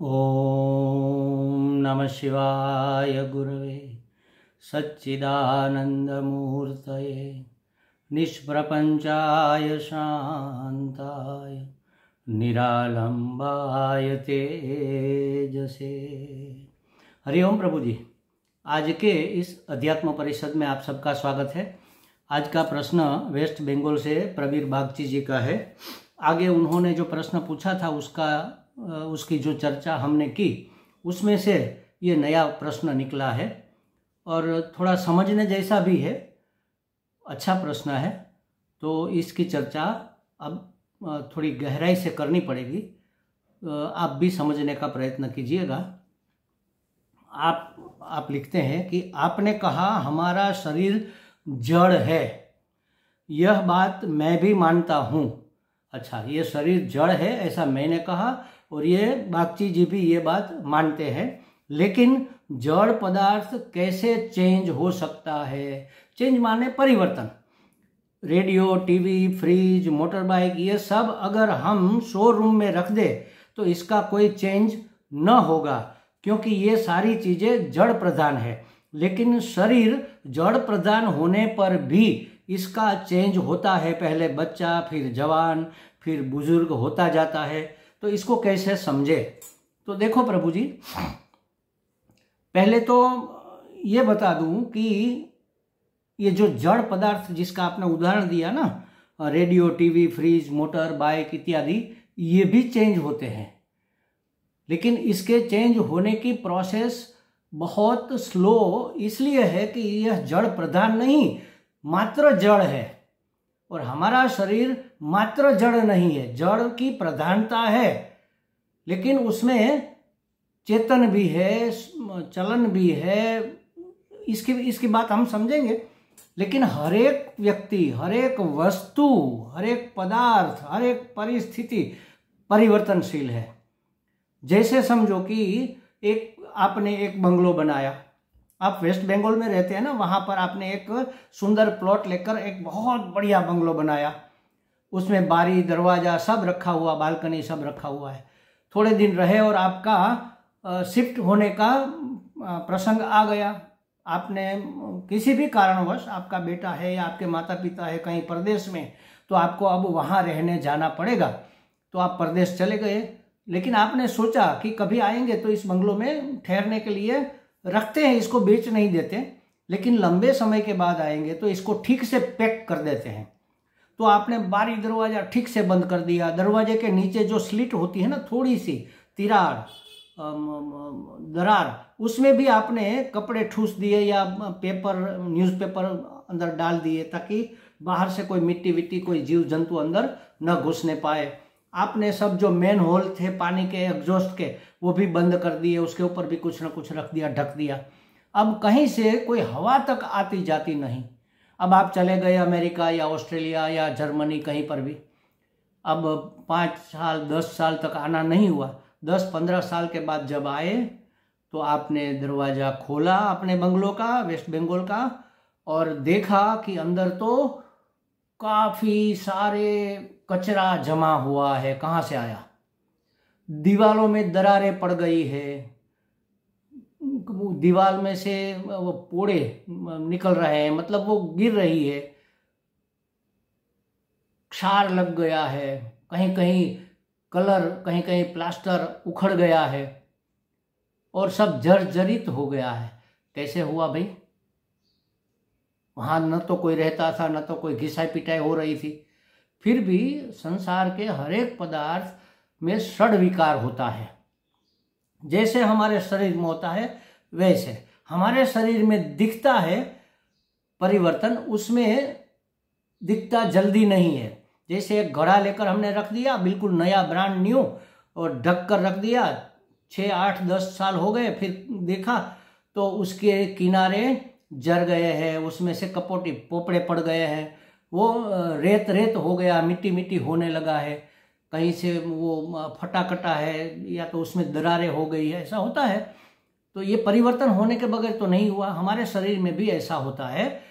ओम नमः शिवाय गुरवे सच्चिदानंदमूर्तये निष्प्रपंचाय शांताय निरालंबाय तेजसे। हरिओम प्रभु जी। आज के इस अध्यात्म परिषद में आप सबका स्वागत है। आज का प्रश्न वेस्ट बंगाल से प्रवीर बागची जी का है। आगे उन्होंने जो प्रश्न पूछा था उसकी जो चर्चा हमने की उसमें से ये नया प्रश्न निकला है और थोड़ा समझने जैसा भी है, अच्छा प्रश्न है। तो इसकी चर्चा अब थोड़ी गहराई से करनी पड़ेगी। आप भी समझने का प्रयत्न कीजिएगा। आप लिखते हैं कि आपने कहा हमारा शरीर जड़ है, यह बात मैं भी मानता हूँ। अच्छा, ये शरीर जड़ है ऐसा मैंने कहा और ये बागची जी भी ये बात मानते हैं, लेकिन जड़ पदार्थ कैसे चेंज हो सकता है? चेंज माने परिवर्तन। Radio, TV, fridge, motor bike, ये सब अगर हम शोरूम में रख दे तो इसका कोई चेंज न होगा, क्योंकि ये सारी चीज़ें जड़ प्रधान है। लेकिन शरीर जड़ प्रधान होने पर भी इसका चेंज होता है। पहले बच्चा, फिर जवान, फिर बुजुर्ग होता जाता है। तो इसको कैसे समझे? तो देखो प्रभु जी, पहले तो ये बता दूं कि ये जो जड़ पदार्थ जिसका आपने उदाहरण दिया ना, radio, TV, fridge, motor bike इत्यादि, ये भी चेंज होते हैं, लेकिन इसके चेंज होने की प्रोसेस बहुत स्लो इसलिए है कि यह जड़ प्रधान नहीं, मात्र जड़ है। और हमारा शरीर मात्र जड़ नहीं है, जड़ की प्रधानता है, लेकिन उसमें चेतन भी है, चलन भी है। इसकी बात हम समझेंगे। लेकिन हर एक व्यक्ति, हर एक वस्तु, हर एक पदार्थ, हर एक परिस्थिति परिवर्तनशील है। जैसे समझो कि आपने एक बंगलो बनाया। आप वेस्ट बंगाल में रहते हैं ना, वहां पर आपने एक सुंदर प्लॉट लेकर एक बहुत बढ़िया बंगलो बनाया। उसमें बारी, दरवाजा सब रखा हुआ, बालकनी सब रखा हुआ है। थोड़े दिन रहे और आपका शिफ्ट होने का प्रसंग आ गया। आपने किसी भी कारणवश, आपका बेटा है या आपके माता पिता है कहीं प्रदेश में, तो आपको अब वहां रहने जाना पड़ेगा। तो आप प्रदेश चले गए, लेकिन आपने सोचा कि कभी आएंगे तो इस बंगलो में ठहरने के लिए रखते हैं, इसको बेच नहीं देते, लेकिन लंबे समय के बाद आएंगे तो इसको ठीक से पैक कर देते हैं। तो आपने बारी, दरवाजा ठीक से बंद कर दिया। दरवाजे के नीचे जो स्लिट होती है ना, थोड़ी सी तिरार, दरार, उसमें भी आपने कपड़े ठूस दिए या पेपर, न्यूज़पेपर अंदर डाल दिए, ताकि बाहर से कोई मिट्टी विट्टी, कोई जीव जंतु अंदर न घुसने पाए। आपने सब जो मेन होल थे पानी के, एग्जॉस्ट के, वो भी बंद कर दिए, उसके ऊपर भी कुछ ना कुछ रख दिया, ढक दिया। अब कहीं से कोई हवा तक आती जाती नहीं। अब आप चले गए अमेरिका या ऑस्ट्रेलिया या जर्मनी, कहीं पर भी। अब 5 साल 10 साल तक आना नहीं हुआ। 10-15 साल के बाद जब आए तो आपने दरवाज़ा खोला अपने बंगलो का, वेस्ट बंगाल का, और देखा कि अंदर तो काफ़ी सारे कचरा जमा हुआ है। कहाँ से आया? दीवारों में दरारें पड़ गई है, दीवार में से वो पोड़े निकल रहे हैं, मतलब वो गिर रही है, क्षार लग गया है, कहीं कहीं कलर, कहीं कहीं प्लास्टर उखड़ गया है और सब जर्जरित हो गया है। कैसे हुआ भाई? वहाँ न तो कोई रहता था, न तो कोई घिसाई पिटाई हो रही थी। फिर भी संसार के हर एक पदार्थ में षड विकार होता है। जैसे हमारे शरीर में होता है, वैसे हमारे शरीर में दिखता है परिवर्तन, उसमें दिखता जल्दी नहीं है। जैसे एक घड़ा लेकर हमने रख दिया, बिल्कुल नया, ब्रांड न्यू, और ढक कर रख दिया, 6, 8, 10 साल हो गए, फिर देखा तो उसके किनारे जर गए हैं, उसमें से कपोटी पोपड़े पड़ गए हैं, वो रेत रेत हो गया, मिट्टी मिट्टी होने लगा है, कहीं से वो फटा कटा है, या तो उसमें दरारें हो गई है, ऐसा होता है। तो ये परिवर्तन होने के बगैर तो नहीं हुआ। हमारे शरीर में भी ऐसा होता है।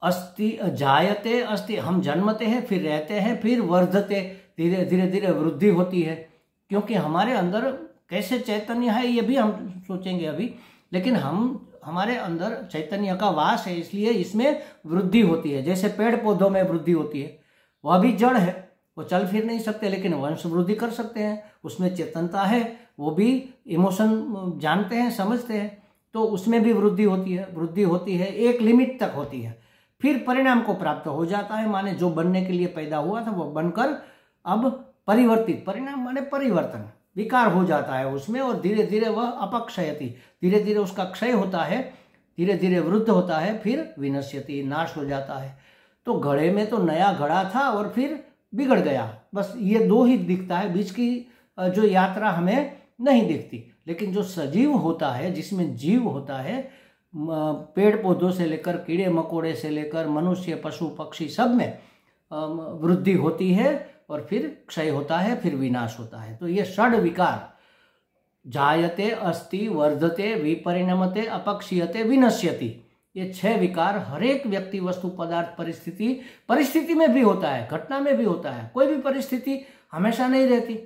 अस्ति जायते अस्ति, हम जन्मते हैं, फिर रहते हैं, फिर वर्धते, धीरे धीरे धीरे वृद्धि होती है, क्योंकि हमारे अंदर कैसे चैतन्य है ये भी हम सोचेंगे अभी, लेकिन हमारे अंदर चैतन्य का वास है, इसलिए इसमें वृद्धि होती है। जैसे पेड़ पौधों में वृद्धि होती है, वह भी जड़ है, वो चल फिर नहीं सकते लेकिन वंश वृद्धि कर सकते हैं, उसमें चेतनता है, वो भी इमोशन जानते हैं, समझते हैं, तो उसमें भी वृद्धि होती है। वृद्धि होती है, एक लिमिट तक होती है, फिर परिणाम को प्राप्त हो जाता है, माने जो बनने के लिए पैदा हुआ था वो बनकर अब परिवर्तित, परिणाम माने परिवर्तन, विकार हो जाता है उसमें, और धीरे धीरे वह अपक्षयति, धीरे धीरे उसका क्षय होता है, धीरे धीरे वृद्ध होता है, फिर विनश्यति, नाश हो जाता है। तो घड़े में तो नया घड़ा था और फिर बिगड़ गया, बस ये दो ही दिखता है, बीच की जो यात्रा हमें नहीं दिखती। लेकिन जो सजीव होता है, जिसमें जीव होता है, पेड़ पौधों से लेकर कीड़े मकोड़े से लेकर मनुष्य पशु पक्षी सब में वृद्धि होती है और फिर क्षय होता है, फिर विनाश होता है। तो ये षड विकार, जायते, अस्ति, वर्धते, विपरिणमते, अपक्षीयते, विनश्यति, ये 6 विकार हर एक व्यक्ति, वस्तु, पदार्थ, परिस्थिति में भी होता है, घटना में भी होता है। कोई भी परिस्थिति हमेशा नहीं रहती,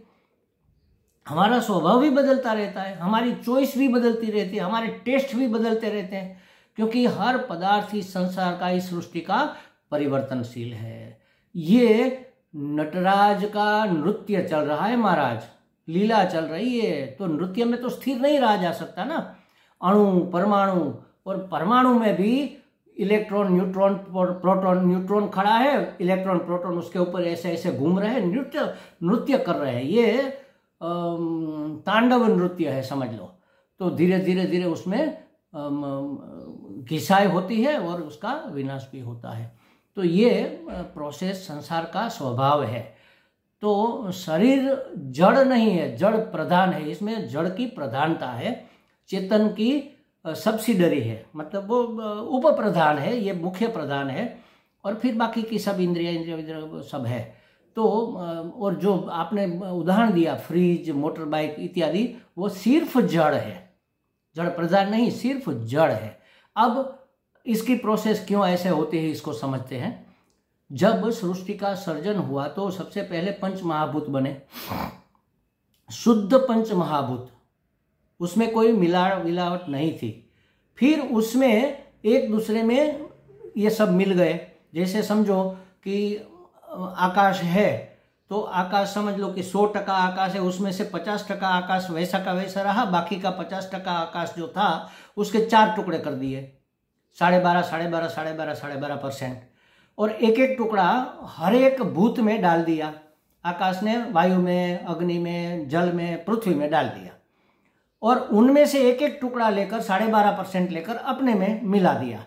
हमारा स्वभाव भी बदलता रहता है, हमारी चॉइस भी बदलती रहती है, हमारे टेस्ट भी बदलते रहते हैं, क्योंकि हर पदार्थ इस संसार का, इस सृष्टि का परिवर्तनशील है। ये नटराज का नृत्य चल रहा है महाराज, लीला चल रही है, तो नृत्य में तो स्थिर नहीं रहा जा सकता ना। अणु, परमाणु, और परमाणु में भी इलेक्ट्रॉन, न्यूट्रॉन, प्रोटॉन, न्यूट्रॉन खड़ा है, इलेक्ट्रॉन प्रोटॉन उसके ऊपर ऐसे ऐसे घूम रहे हैं, नृत्य कर रहे हैं, ये तांडव नृत्य है समझ लो। तो धीरे धीरे धीरे उसमें घिसाई होती है और उसका विनाश भी होता है। तो ये प्रोसेस संसार का स्वभाव है। तो शरीर जड़ नहीं है, जड़ प्रधान है, इसमें जड़ की प्रधानता है, चेतन की सब्सिडरी है, मतलब वो उप प्रधान है, ये मुख्य प्रधान है, और फिर बाकी की सब इंद्रिय सब है। तो और जो आपने उदाहरण दिया फ्रिज, मोटर बाइक इत्यादि, वो सिर्फ जड़ है, जड़ प्रधान नहीं, सिर्फ जड़ है। अब इसकी प्रोसेस क्यों ऐसे होती है इसको समझते हैं। जब सृष्टि का सर्जन हुआ तो सबसे पहले पंच महाभूत बने, शुद्ध पंच महाभूत, उसमें कोई मिलावट नहीं थी। फिर उसमें एक दूसरे में ये सब मिल गए। जैसे समझो कि आकाश है, तो आकाश समझ लो कि 100% आकाश है, उसमें से 50% आकाश वैसा का वैसा रहा, बाकी का 50% आकाश जो था उसके 4 टुकड़े कर दिए, 12.5% और एक एक टुकड़ा हर एक भूत में डाल दिया। आकाश ने वायु में, अग्नि में, जल में, पृथ्वी में डाल दिया, और उनमें से एक एक टुकड़ा लेकर 12.5% लेकर अपने में मिला दिया।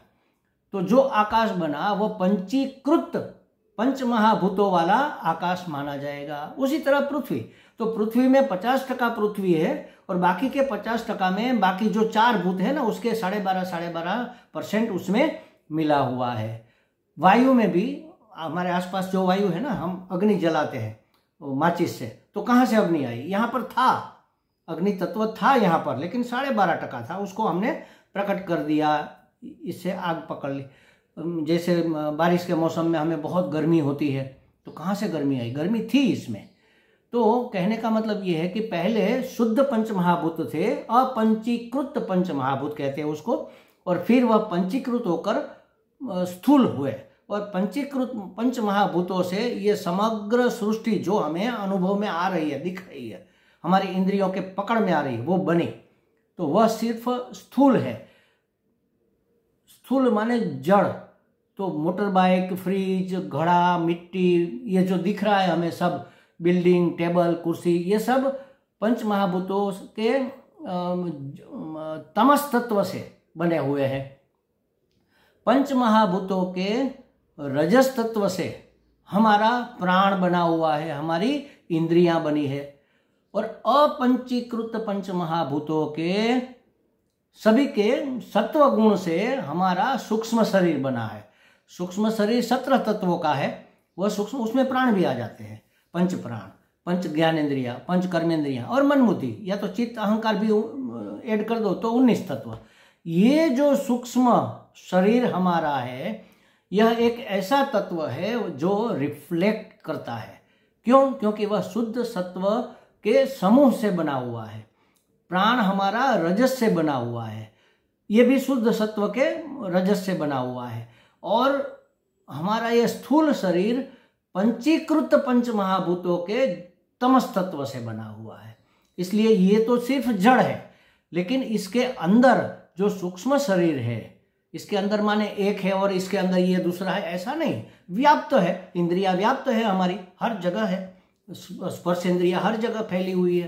तो जो आकाश बना वो पंचीकृत, पंच महाभूतों वाला आकाश माना जाएगा। उसी तरह पृथ्वी, तो पृथ्वी में 50% पृथ्वी है और बाकी के 50% में बाकी जो 4 भूत है ना, उसके 12.5% उसमें मिला हुआ है। वायु में भी हमारे आसपास जो वायु है ना, हम अग्नि जलाते हैं माचिस से, तो कहाँ से अग्नि आई? यहाँ पर था, अग्नि तत्व था यहाँ पर, लेकिन 12.5% था, उसको हमने प्रकट कर दिया, इससे आग पकड़ ली। जैसे बारिश के मौसम में हमें बहुत गर्मी होती है, तो कहाँ से गर्मी आई? गर्मी थी इसमें। तो कहने का मतलब ये है कि पहले शुद्ध पंच महाभूत थे, अपंचीकृत पंच महाभूत कहते हैं उसको, और फिर वह पंचीकृत होकर स्थूल हुए, और पंचीकृत पंच महाभूतों से ये समग्र सृष्टि जो हमें अनुभव में आ रही है, दिख रही है, हमारी इंद्रियों के पकड़ में आ रही है, वो बनी। तो वह सिर्फ स्थूल है। स्थूल माने जड़। तो मोटर बाइक, फ्रिज, घड़ा, मिट्टी, ये जो दिख रहा है हमें सब, बिल्डिंग, टेबल, कुर्सी, ये सब पंच महाभूतों के तमस तत्व से बने हुए हैं। पंच महाभूतों के रजस तत्व से हमारा प्राण बना हुआ है, हमारी इंद्रियां बनी है, और अपंचीकृत पंच महाभूतों के सभी के सत्व गुण से हमारा सूक्ष्म शरीर बना है। सूक्ष्म शरीर 17 तत्वों का है, वह सूक्ष्म, उसमें प्राण भी आ जाते हैं, पंच प्राण, पंच ज्ञानेंद्रिया, पंच कर्मेंद्रिया और मन बुद्धि, या तो चित्त अहंकार भी ऐड कर दो तो 19 तत्व। ये जो सूक्ष्म शरीर हमारा है, यह एक ऐसा तत्व है जो रिफ्लेक्ट करता है। क्यों? क्योंकि वह शुद्ध सत्व के समूह से बना हुआ है। प्राण हमारा रजस से बना हुआ है, ये भी शुद्ध सत्व के रजस से बना हुआ है। और हमारा ये स्थूल शरीर पंचीकृत पंच महाभूतों के तमस तत्व से बना हुआ है। इसलिए ये तो सिर्फ जड़ है, लेकिन इसके अंदर जो सूक्ष्म शरीर है, इसके अंदर माने एक है और इसके अंदर ये दूसरा है, ऐसा नहीं, व्याप्त है। इंद्रिया व्याप्त है, हमारी हर जगह है, स्पर्श इंद्रिया हर जगह फैली हुई है।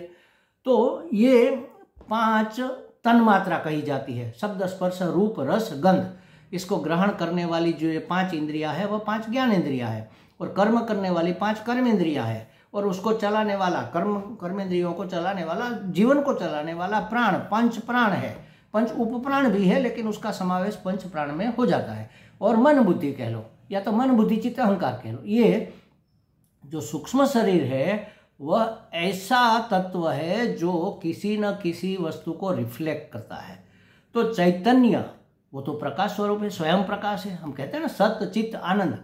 तो ये 5 तन्मात्रा कही जाती है, शब्द स्पर्श रूप रस गंध। इसको ग्रहण करने वाली जो ये 5 इंद्रिया है वह 5 ज्ञान इंद्रिया है, और कर्म करने वाली 5 कर्म इंद्रिया है, और उसको चलाने वाला कर्मेंद्रियों को चलाने वाला, जीवन को चलाने वाला प्राण, 5 प्राण है। 5 उपप्राण भी है, लेकिन उसका समावेश 5 प्राण में हो जाता है। और मन बुद्धि कह लो, या तो मन बुद्धि चित्त अहंकार कह लो। ये जो सूक्ष्म शरीर है वह ऐसा तत्व है जो किसी न किसी वस्तु को रिफ्लेक्ट करता है। तो चैतन्य वो तो प्रकाश स्वरूप है, स्वयं प्रकाश है। हम कहते हैं ना सत्य चित्त आनंद,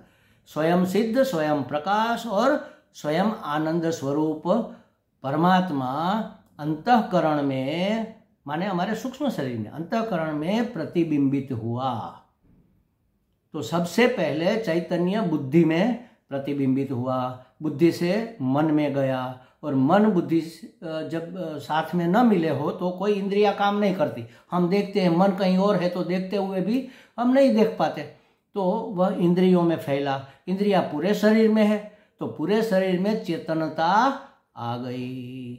स्वयं सिद्ध, स्वयं प्रकाश और स्वयं आनंद स्वरूप परमात्मा अंतःकरण में, माने हमारे सूक्ष्म शरीर में, अंतःकरण में प्रतिबिंबित हुआ। तो सबसे पहले चैतन्य बुद्धि में प्रतिबिंबित हुआ, बुद्धि से मन में गया, और मन बुद्धि जब साथ में न मिले हो तो कोई इंद्रिया काम नहीं करती। हम देखते हैं मन कहीं और है तो देखते हुए भी हम नहीं देख पाते, तो वह इंद्रियों में फैला। इंद्रिया पूरे शरीर में है, तो पूरे शरीर में चेतनता आ गई।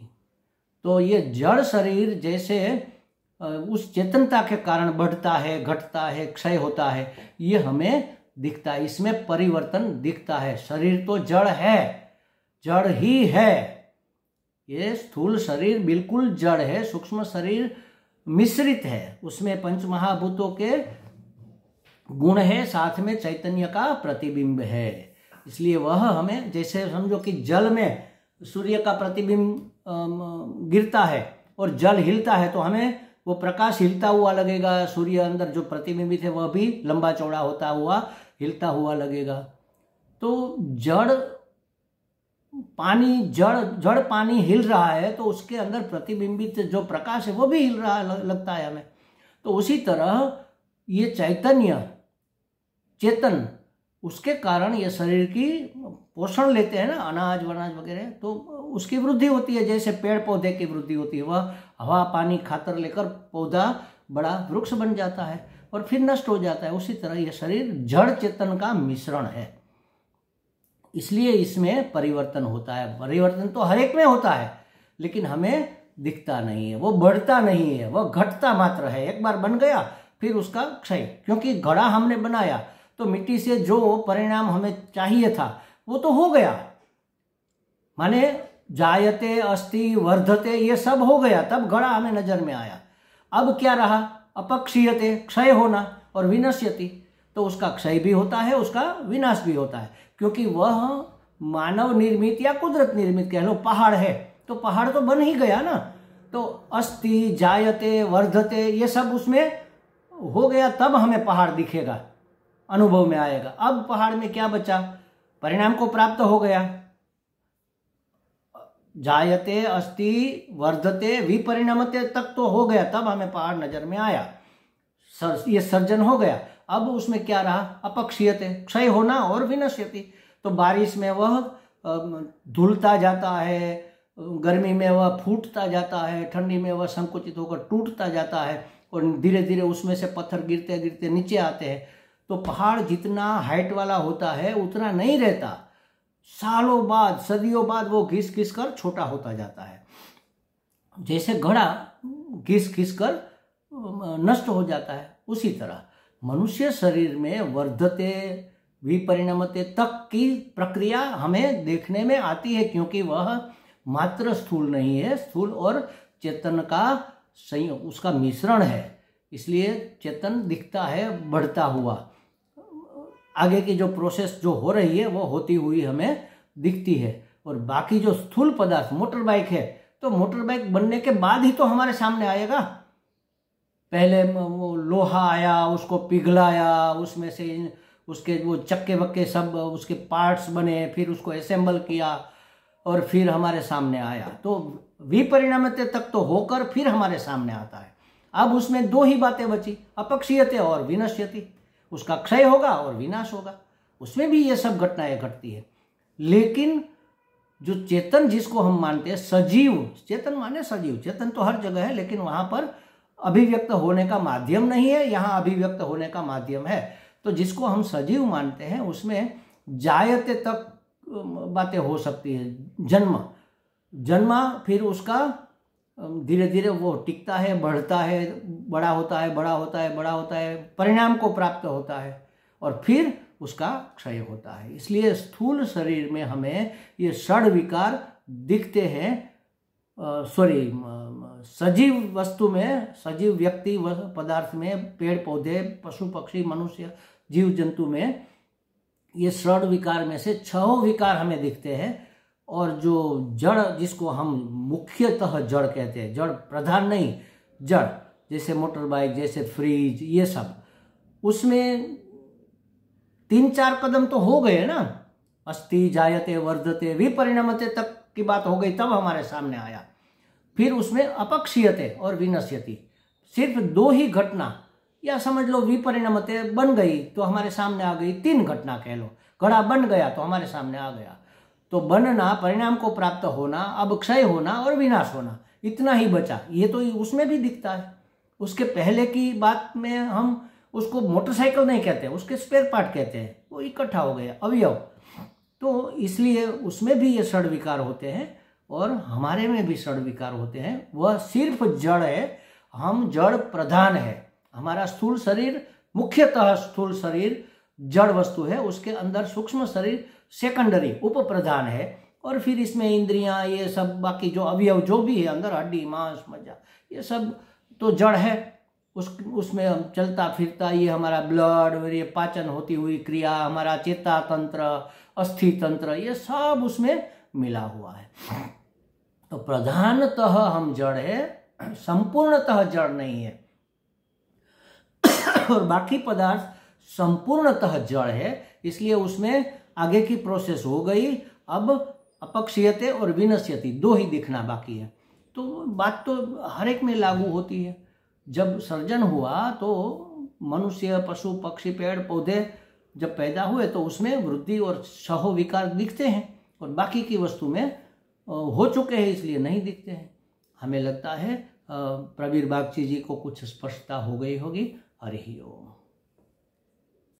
तो ये जड़ शरीर जैसे उस चेतनता के कारण बढ़ता है, घटता है, क्षय होता है, ये हमें दिखता है, इसमें परिवर्तन दिखता है। शरीर तो जड़ है, जड़ ही है। ये स्थूल शरीर बिल्कुल जड़ है, सूक्ष्म शरीर मिश्रित है, उसमें पंच महाभूतों के गुण है, साथ में चैतन्य का प्रतिबिंब है। इसलिए वह हमें, जैसे समझो कि जल में सूर्य का प्रतिबिंब गिरता है और जल हिलता है, तो हमें वो प्रकाश हिलता हुआ लगेगा। सूर्य अंदर जो प्रतिबिंबित है वह भी लंबा चौड़ा होता हुआ हिलता हुआ लगेगा। तो जड़ पानी, जड़ पानी हिल रहा है, तो उसके अंदर प्रतिबिंबित जो प्रकाश है वो भी हिल रहा लगता है हमें। तो उसी तरह ये चैतन्य, चेतन, उसके कारण ये शरीर की पोषण लेते हैं ना, अनाज वनाज वगैरह, तो उसकी वृद्धि होती है। जैसे पेड़ पौधे की वृद्धि होती है, वह हवा पानी खातर लेकर पौधा बड़ा वृक्ष बन जाता है और फिर नष्ट हो जाता है। उसी तरह यह शरीर जड़ चेतन का मिश्रण है, इसलिए इसमें परिवर्तन होता है। परिवर्तन तो हर एक में होता है, लेकिन हमें दिखता नहीं है, वो बढ़ता नहीं है, वह घटता मात्र है। एक बार बन गया फिर उसका क्षय, क्योंकि घड़ा हमने बनाया तो मिट्टी से जो परिणाम हमें चाहिए था वो तो हो गया, माने जायते अस्ति वर्धते ये सब हो गया, तब घड़ा हमें नजर में आया। अब क्या रहा? अपक्षीयते, क्षय होना, और विनश्यति, तो उसका क्षय भी होता है, उसका विनाश भी होता है, क्योंकि वह मानव निर्मित या कुदरत निर्मित कह लो पहाड़ है, तो पहाड़ तो बन ही गया ना। तो अस्ति जायते वर्धते ये सब उसमें हो गया, तब हमें पहाड़ दिखेगा, अनुभव में आएगा। अब पहाड़ में क्या बचा? परिणाम को प्राप्त हो गया, जायते अस्ति वर्धते विपरिणमते तक तो हो गया, तब हमें पहाड़ नजर में आया, ये सर्जन हो गया। अब उसमें क्या रहा? अपक्षीयते, क्षय होना और विनश्यति। तो बारिश में वह धुलता जाता है, गर्मी में वह फूटता जाता है, ठंडी में वह संकुचित होकर टूटता जाता है, और धीरे धीरे उसमें से पत्थर गिरते गिरते नीचे आते हैं। तो पहाड़ जितना हाइट वाला होता है उतना नहीं रहता, सालों बाद, सदियों बाद वो घिस घिस कर छोटा होता जाता है। जैसे घड़ा घिस घिस कर नष्ट हो जाता है, उसी तरह मनुष्य शरीर में वर्धते विपरिणमते तक की प्रक्रिया हमें देखने में आती है, क्योंकि वह मात्र स्थूल नहीं है, स्थूल और चेतन का संयोग, उसका मिश्रण है। इसलिए चेतन दिखता है बढ़ता हुआ, आगे की जो प्रोसेस जो हो रही है वो होती हुई हमें दिखती है। और बाकी जो स्थूल पदार्थ, मोटर बाइक है, तो मोटर बाइक बनने के बाद ही तो हमारे सामने आएगा। पहले वो लोहा आया, उसको पिघलाया, उसमें से उसके वो चक्के वक्के सब उसके पार्ट्स बने, फिर उसको असेंबल किया और फिर हमारे सामने आया। तो विपरिणामते तक तो होकर फिर हमारे सामने आता है। अब उसमें दो ही बातें बची, अपक्षीयते और विनश्यति। उसका क्षय होगा और विनाश होगा, उसमें भी ये सब घटनाएं घटती है। लेकिन जो चेतन जिसको हम मानते हैं सजीव, चेतन माने सजीव, चेतन तो हर जगह है, लेकिन वहां पर अभिव्यक्त होने का माध्यम नहीं है, यहाँ अभिव्यक्त होने का माध्यम है। तो जिसको हम सजीव मानते हैं उसमें जायते तक बातें हो सकती है, जन्मा, फिर उसका धीरे धीरे वो टिकता है, बढ़ता है, बड़ा होता है, बड़ा होता है, बड़ा होता है, परिणाम को प्राप्त होता है और फिर उसका क्षय होता है। इसलिए स्थूल शरीर में हमें ये षड विकार दिखते हैं। सजीव वस्तु में, सजीव व्यक्ति पदार्थ में, पेड़ पौधे, पशु पक्षी, मनुष्य, जीव जंतु में ये षड विकार में से 6 विकार हमें दिखते हैं। और जो जड़, जिसको हम मुख्यतः जड़ कहते हैं, जड़ प्रधान नहीं, जड़, जैसे मोटर बाइक, जैसे फ्रिज, ये सब, उसमें 3-4 कदम तो हो गए ना। अस्ति जायते वर्धते विपरिणामते तक की बात हो गई, तब हमारे सामने आया। फिर उसमें अपक्षीयते और विनश्यति, सिर्फ 2 ही घटना, या समझ लो विपरिणामते बन गई तो हमारे सामने आ गई, 3 घटना कह लो। घड़ा बन गया तो हमारे सामने आ गया। तो बनना, परिणाम को प्राप्त होना, अब क्षय होना और विनाश होना, इतना ही बचा। ये तो उसमें भी दिखता है। उसके पहले की बात में हम उसको मोटरसाइकिल नहीं कहते, उसके स्पेयर पार्ट कहते हैं, वो इकट्ठा हो गया, अवयव। तो इसलिए उसमें भी ये षड विकार होते हैं और हमारे में भी षड विकार होते हैं। वह सिर्फ जड़ है, हम जड़ प्रधान है। हमारा स्थूल शरीर, मुख्यतः स्थूल शरीर जड़ वस्तु है, उसके अंदर सूक्ष्म शरीर सेकेंडरी, उप प्रधान है। और फिर इसमें इंद्रियां, ये सब बाकी जो अवयव जो भी है अंदर, हड्डी, मांस, मज्जा, ये सब तो जड़ है। उसमें हम चलता फिरता, ये हमारा ब्लड, ये पाचन होती हुई क्रिया, हमारा चेता तंत्र, अस्थि तंत्र, ये सब उसमें मिला हुआ है। तो प्रधानतः हम जड़ है, संपूर्णतः जड़ नहीं है। और बाकी पदार्थ संपूर्णतः जड़ है, इसलिए उसमें आगे की प्रोसेस हो गई। अब अपक्षीयते और विनश्यति 2 ही दिखना बाकी है। तो बात तो हर एक में लागू होती है। जब सर्जन हुआ तो मनुष्य, पशु पक्षी, पेड़ पौधे जब पैदा हुए तो उसमें वृद्धि और सहो विकार दिखते हैं, और बाकी की वस्तु में हो चुके हैं, इसलिए नहीं दिखते हैं। हमें लगता है प्रवीर बागची जी को कुछ स्पष्टता हो गई होगी। हरि ओम।